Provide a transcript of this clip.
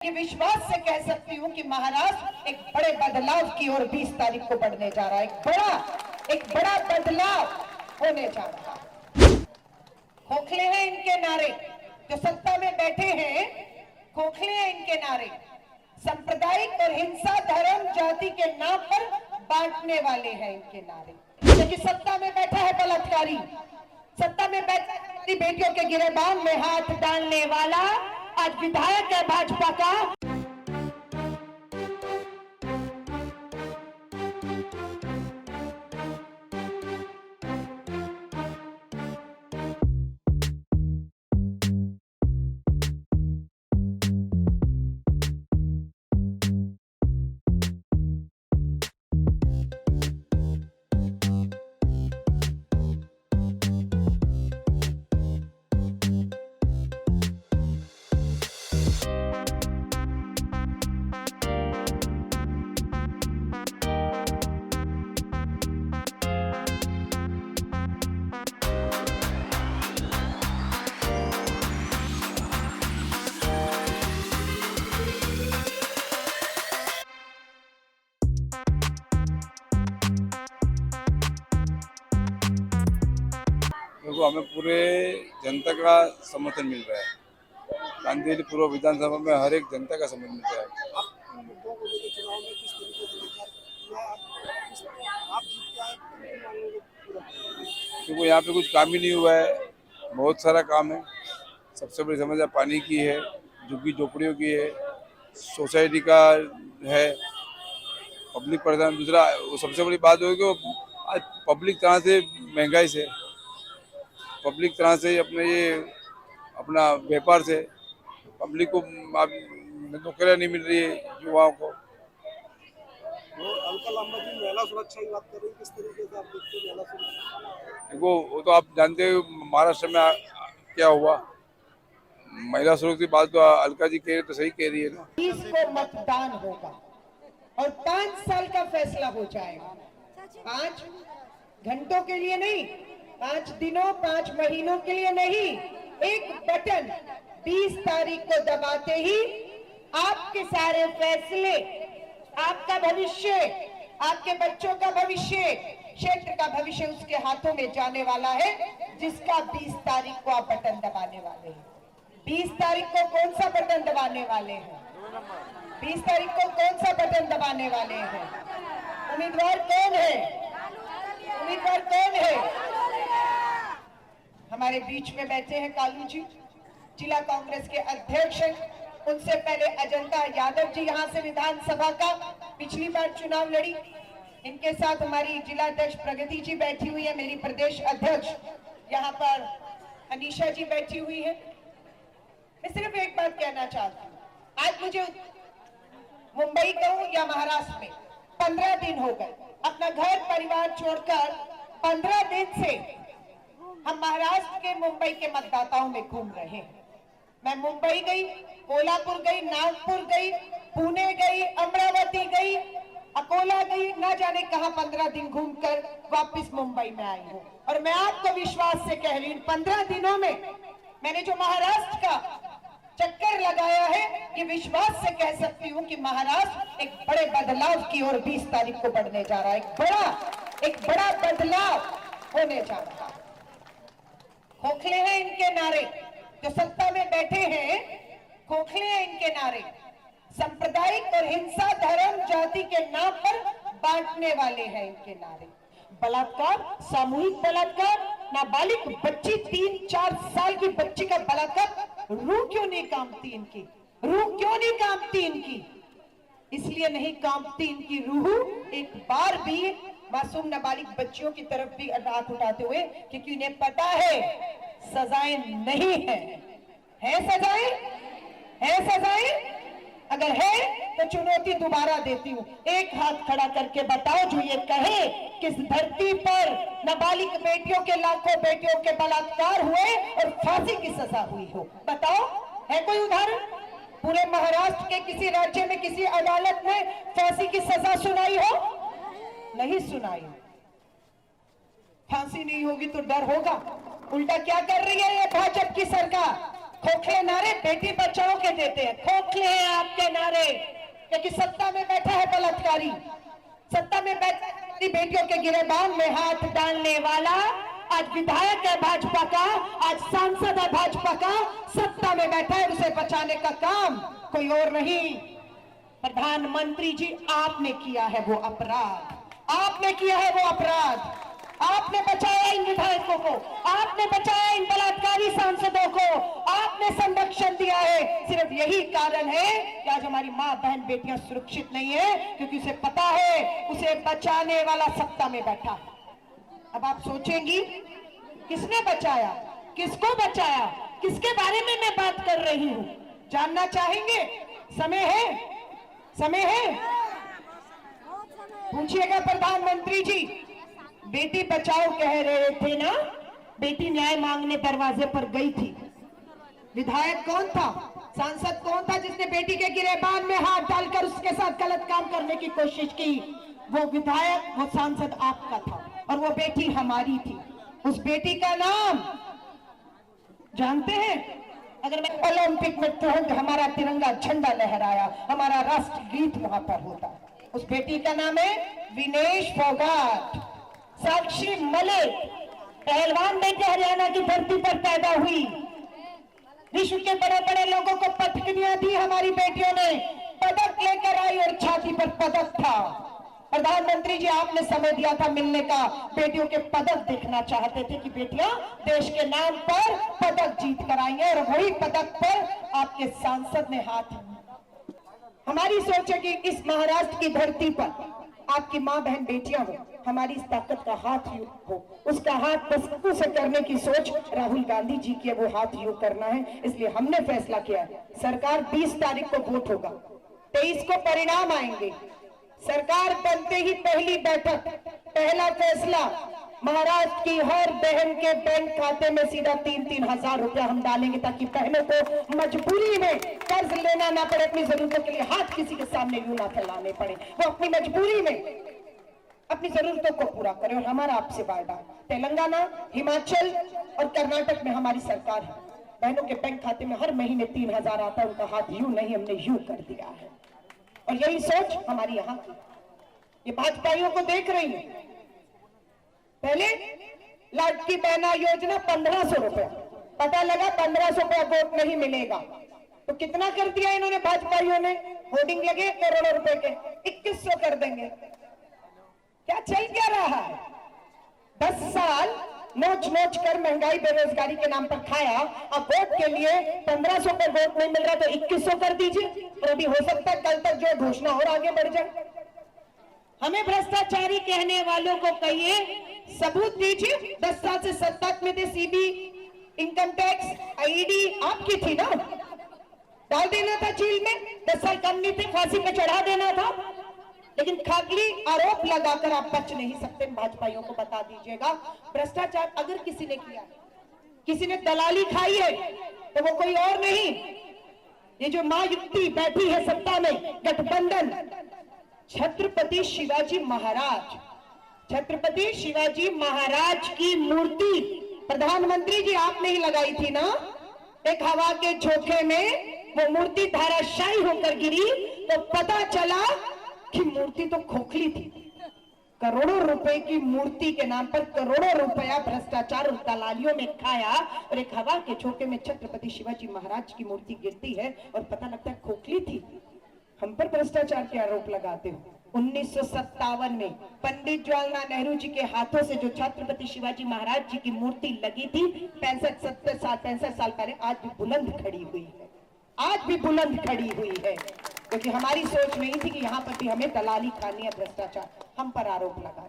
ये विश्वास से कह सकती हूँ कि महाराष्ट्र एक बड़े बदलाव की ओर 20 तारीख को बढ़ने जा रहा है। एक बड़ा बदलाव होने जा रहा है। खोखले हैं इनके नारे, जो सत्ता में बैठे हैं खोखले हैं इनके नारे। सांप्रदायिक और हिंसा धर्म जाति के नाम पर बांटने वाले हैं इनके नारे। क्योंकि सत्ता में बैठा है बलात्कारी, सत्ता में बैठा बेटियों के गिरेबान में हाथ डालने वाला आज विधायक है भाजपा का। देखो, हमें पूरे जनता का समर्थन मिल रहा है। कांदिवली पूर्व विधानसभा में हर एक जनता का समर्थन मिल रहा है। देखो, यहाँ पे कुछ काम ही नहीं हुआ है, बहुत सारा काम है। सबसे बड़ी समस्या पानी की है, झुग्गी झोपड़ियों की है, सोसाइटी का है, पब्लिक परेशान। दूसरा सबसे बड़ी बात होगी कि आज पब्लिक तरह से महंगाई से, पब्लिक तरह से अपना व्यापार से पब्लिक को नौकरियां नहीं मिल रही है युवाओं को। अलका लांबा जी महिला सुरक्षा की बात कर रही है, किस तरीके से आप देखते हैं महिला सुरक्षा? देखो, वो तो आप जानते हो महाराष्ट्र में क्या हुआ। महिला सुरक्षा की बात तो अलका जी कह रही, तो सही कह रही है ना। 20 को मतदान होगा और 5 साल का फैसला हो जाएगा। 5 घंटों के लिए नहीं, 5 दिनों 5 महीनों के लिए नहीं, एक बटन 20 तारीख को दबाते ही आपके सारे फैसले, आपका भविष्य, आपके बच्चों का भविष्य, क्षेत्र का भविष्य उसके हाथों में जाने वाला है, जिसका 20 तारीख को आप बटन दबाने वाले हैं। 20 तारीख को कौन सा बटन दबाने वाले हैं? 20 तारीख को कौन सा बटन दबाने वाले हैं? उम्मीदवार कौन है? उम्मीदवार कौन है? हमारे बीच में बैठे हैं कालू जी, जिला कांग्रेस के अध्यक्ष हैं। उनसे पहले अजंता यादव जी यहाँ से विधानसभा का पिछली बार चुनाव लड़ी। इनके साथ हमारी जिला अध्यक्ष प्रगति जी बैठी हुई है, मेरी प्रदेश अध्यक्ष यहाँ पर अनीशा जी बैठी हुई है। मैं सिर्फ एक बात कहना चाहती हूँ, आज मुझे मुंबई कहूँ या महाराष्ट्र में 15 दिन हो गए अपना घर परिवार छोड़कर। 15 दिन से हम महाराष्ट्र के मुंबई के मतदाताओं में घूम रहे हैं। मैं मुंबई गई, कोल्हापुर गई, नागपुर गई, पुणे गई, अमरावती गई, अकोला गई, ना जाने कहां 15 दिन घूमकर वापस मुंबई में आई हूं। और मैं आपको विश्वास से कह रही हूं, 15 दिनों में मैंने जो महाराष्ट्र का चक्कर लगाया है, ये विश्वास से कह सकती हूँ कि महाराष्ट्र एक बड़े बदलाव की ओर 20 तारीख को बढ़ने जा रहा है। एक बड़ा बदलाव होने जा रहा है। खोखले हैं इनके नारे, जो सत्ता में बैठे हैं खोखले हैं इनके नारे। सांप्रदायिक और हिंसा धर्म जाति के नाम पर बांटने वाले हैं इनके नारे। बलात्कार, सामूहिक बलात्कार, नाबालिग बच्ची 3-4 साल की बच्ची का बलात्कार, रूह क्यों नहीं कांपती इनकी? रूह क्यों नहीं कांपती इनकी? इसलिए नहीं कांपती इनकी रूह एक बार भी मासूम नाबालिग बच्चियों की तरफ भी हाथ उठाते हुए, क्योंकि उन्हें पता है सजाएं नहीं है सजाएं? है सजाएं? अगर है तो चुनौती दोबारा देती हूँ, एक हाथ खड़ा करके बताओ जो ये कहे किस धरती पर नाबालिग बेटियों के, लाखों बेटियों के बलात्कार हुए और फांसी की सजा हुई हो। बताओ, है कोई उदाहरण? पूरे महाराष्ट्र के किसी राज्य में किसी अदालत ने फांसी की सजा सुनाई हो? नहीं सुनाई। फांसी नहीं होगी तो डर होगा। उल्टा क्या कर रही है ये भाजपा की सरकार? खोखले नारे बेटी बचाओ के देते हैं, खोखले हैं आपके नारे, क्योंकि सत्ता में बैठा है बलात्कारी, सत्ता में बैठा है हमारी बेटियों के गिरेबान में हाथ डालने वाला। आज विधायक है भाजपा का, आज सांसद है भाजपा का, सत्ता में बैठा है, उसे बचाने का काम कोई और नहीं। प्रधानमंत्री जी, आपने किया है वो अपराध, आपने किया है वो अपराध। आपने बचाया इन विधायकों को, आपने बचाया इन बलात्कारी सांसदों को, आपने संरक्षण दिया है। सिर्फ यही कारण है कि आज हमारी मां बहन बेटियां सुरक्षित नहीं है, क्योंकि उसे पता है उसे बचाने वाला सत्ता में बैठा है। अब आप सोचेंगी किसने बचाया, किसको बचाया, किसके बारे में मैं बात कर रही हूं, जानना चाहेंगे? समय है, समय है, पूछिएगा प्रधानमंत्री जी। बेटी बचाओ कह रहे थे ना, बेटी न्याय मांगने दरवाजे पर गई थी। विधायक कौन था, सांसद कौन था जिसने बेटी के गिरेबान में हाथ डालकर उसके साथ गलत काम करने की कोशिश की? वो विधायक, वो सांसद आपका था, और वो बेटी हमारी थी। उस बेटी का नाम जानते हैं? अगर मैं ओलंपिक में तुरंत हमारा तिरंगा झंडा लहराया, हमारा राष्ट्रगीत वहां पर होता। उस बेटी का नाम है विनेश फोगाट, साक्षी मलिक, पहलवान बेटे हरियाणा की धरती पर पैदा हुई। विश्व के बड़े बड़े लोगों को पदकियां दी हमारी बेटियों ने, पदक लेकर आई और छाती पर पदक था। प्रधानमंत्री जी, आपने समय दिया था मिलने का, बेटियों के पदक देखना चाहते थे कि बेटियां देश के नाम पर पदक जीत कर आई हैं, और वही पदक पर आपके सांसद ने हाथ। हमारी सोच है कि इस महाराष्ट्र की धरती पर आपकी मां बहन बेटियां हो, हमारी इस ताकत का हाथ योग हो, उसका हाथ बस से करने की सोच राहुल गांधी जी की है, वो हाथ योग करना है। इसलिए हमने फैसला किया है, सरकार 20 तारीख को वोट होगा, 23 को परिणाम आएंगे। सरकार बनते ही पहली बैठक, पहला फैसला, महाराष्ट्र की हर बहन के बैंक खाते में सीधा 3-3 हजार रुपया हम डालेंगे, ताकि बहनों को मजबूरी में कर्ज लेना ना पड़े, अपनी जरूरतों के लिए हाथ किसी के सामने यूं ना फैलाने पड़े, वो अपनी मजबूरी में अपनी जरूरतों को पूरा करें। और हमारा आपसे वादा, तेलंगाना, हिमाचल और कर्नाटक में हमारी सरकार है, बहनों के बैंक खाते में हर महीने 3000 आता है, उनका हाथ यूं नहीं, हमने यूं कर दिया है। और यही सोच हमारी यहाँ की, ये भाजपाइयों को देख रही है। पहले लाडली बहना योजना 1500 रुपया, पता लगा 1500 रुपया वोट नहीं मिलेगा, तो कितना कर दिया इन्होंने भाजपाइयों ने? होर्डिंग लगे करोड़ों रुपए के, 2100 कर देंगे। क्या चल क्या रहा है? 10 साल नोच नोच कर महंगाई बेरोजगारी के नाम पर खाया, अब वोट के लिए 1500 पर वोट नहीं मिल रहा तो 2100 कर दीजिए, और अभी हो सकता है कल तक जो घोषणा और आगे बढ़ जाए। हमें भ्रष्टाचारी कहने वालों को कहिए, सबूत दीजिए। 10 साल से सत्ता में थे, सीबी, इनकम टैक्स, आईडी आपकी थी ना, डाल देना था जेल में। 10 साल कम नहीं थे, फांसी पे चढ़ा देना था, लेकिन खाली आरोप लगाकर आप बच नहीं सकते। भाजपाइयों को बता दीजिएगा, भ्रष्टाचार अगर किसी ने किया, किसी ने दलाली खाई है, तो वो कोई और नहीं, ये जो महायुति बैठी है सत्ता में, गठबंधन, छत्रपति शिवाजी महाराज, छत्रपति शिवाजी महाराज की मूर्ति प्रधानमंत्री जी आपने ही लगाई थी ना। एक हवा के झोंके में वो मूर्ति धाराशायी होकर गिरी, तो पता चला कि मूर्ति तो खोखली थी। करोड़ों रुपए की मूर्ति के नाम पर करोड़ों रुपया भ्रष्टाचार और दलालियों में खाया, और एक हवा के झोंके में छत्रपति शिवाजी महाराज की मूर्ति गिरती है और पता लगता है खोखली थी। हम पर भ्रष्टाचार के आरोप लगाते हो। 1957 में पंडित जवाहरलाल नेहरू जी के हाथों से जो छत्रपति शिवाजी महाराज जी की मूर्ति लगी थी, 65 साल पहले, आज भी बुलंद खड़ी हुई है, आज भी बुलंद खड़ी हुई है। क्योंकि हमारी सोच नहीं थी कि यहाँ पर भी हमें दलाली खानी है, भ्रष्टाचार हम पर आरोप लगा।